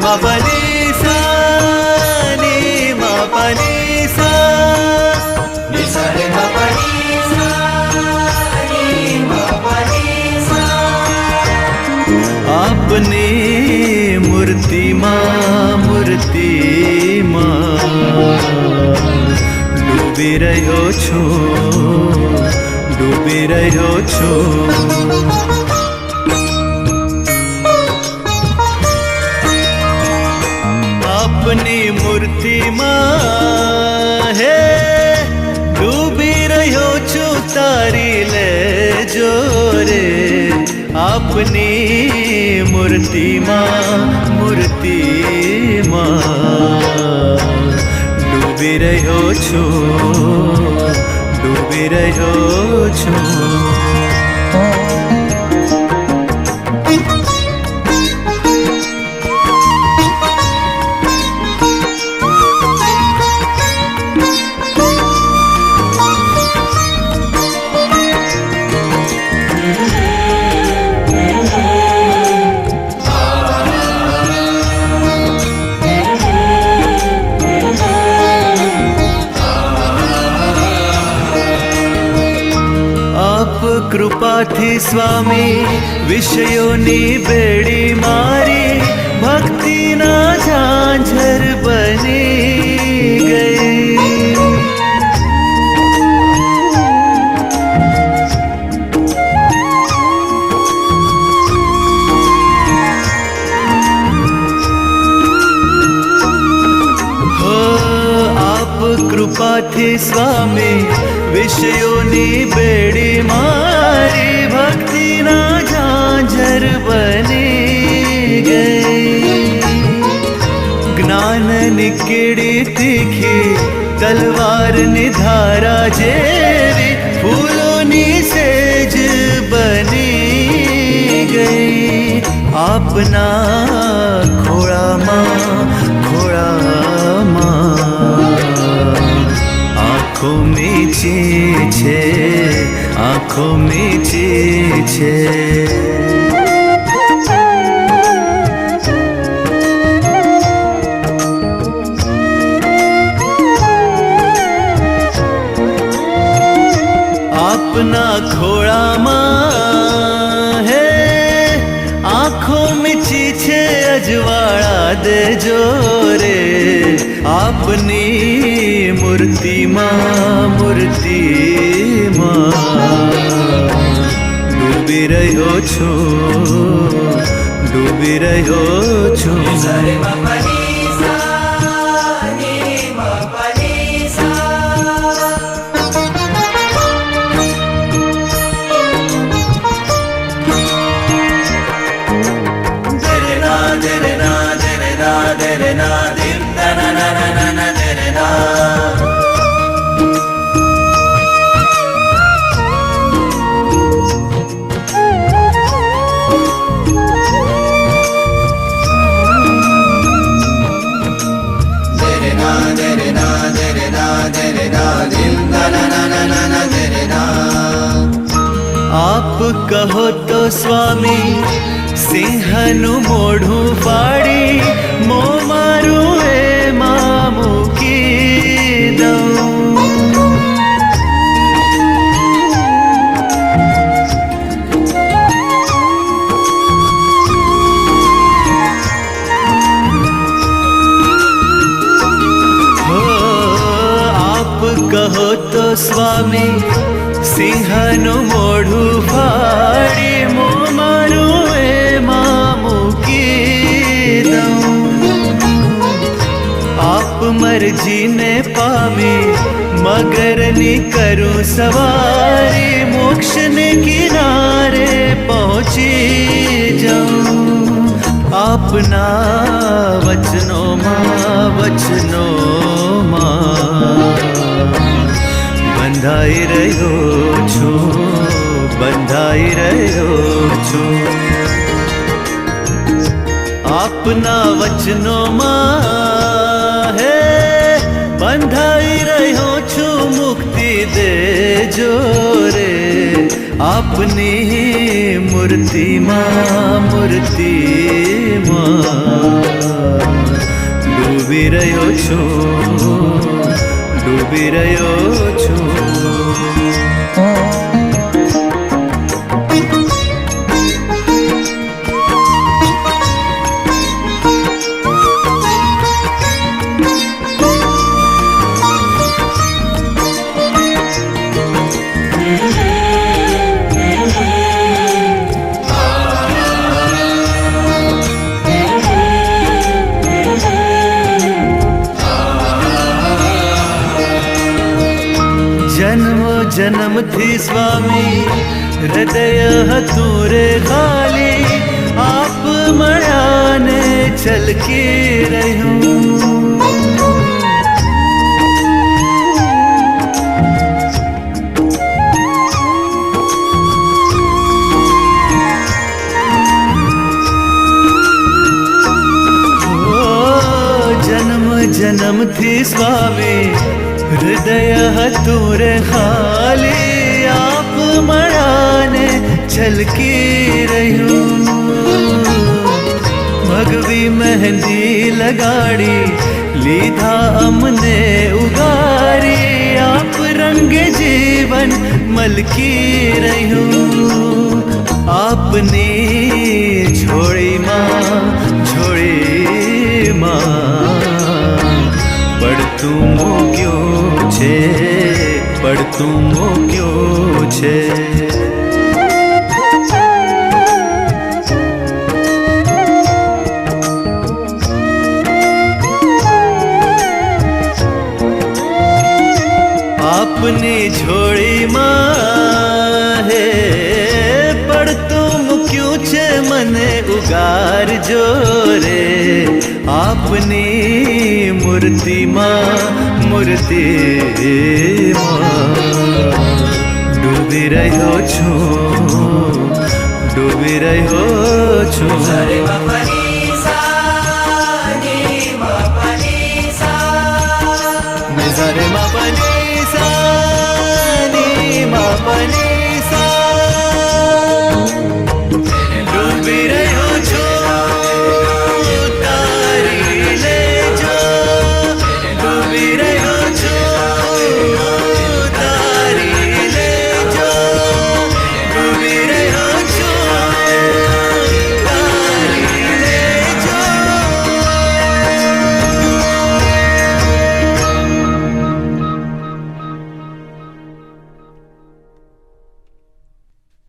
मा पनि सा नि मा पनि सा नि सा रे मा पनि सा नि मा पनि सा। आपने मूर्तिમાં ડૂબી રહ્યો છું આપની મૂર્તિમાં હે ડૂબી રહ્યો છું તારી લેજો રે આપની મૂર્તિમાં ડૂબી રહ્યો છું કૃપાથી સ્વામી વિષયોની બેડી મારી ભક્તિના ઝાંઝર બની ગઈ હો આપ કૃપાથી સ્વામી વિષયોની બેડી મારી ભક્તિના ઝાંઝર બની ગઈ જ્ઞાનની કીડી તીખી તલવારની ધારા જેવી ફૂલોની સેજ બની ગઈ આપના ખોળામાં આંખો મીચી છે આપના ખોળામાં હે આંખો મીચી છે અજવાળા દેજો રે આપની મૂર્તિમાં ડૂબી રહ્યો છું नि सा रे मा पनि सा नि मा पनि सा। दरे ना दरे ना दरे ना दरे ना दिम ना ना ना ना ना दरे ना। આપ કહો તો સ્વામી સિંહનું મોઢું ફાડી મો મારું એમાં મૂકી દઉં હો આપ કહો તો સ્વામી સિંહનું મોઢું ફાડી મો મારું એમાં મૂકી દઉં આપ મરજીને પામી મગરની કરું સવારી મોક્ષને કિનારે પહોંચી જાઉં આપના વચનોમાં બંધાઈ રહ્યો છું આપના વચનોમાં હે બંધાઈ રહ્યો છું મુક્તિ દેજો રે આપની મૂર્તિમાં ડૂબી રહ્યો છું જન્મથી સ્વામી હૃદય હતું રે ખાલી આપ મળ્યા ને છલકી રહ્યું જન્મથી સ્વામી હૃદય હતું રે ખાલી આપ મળ્યાને છલકી રહ્યું ભગવી મહેંદી લગાડી લીધા અમને ઉગારી આપ રંગે જીવન મલકી રહ્યું આપની છોડીમાં પડતું મૂક્યું છે આપની જોડીમાં હે પડતું મૂક્યું છે મને ઉગારજો રે આપની મૂર્તિમાં ડૂબી રહ્યો છું સરે બાપા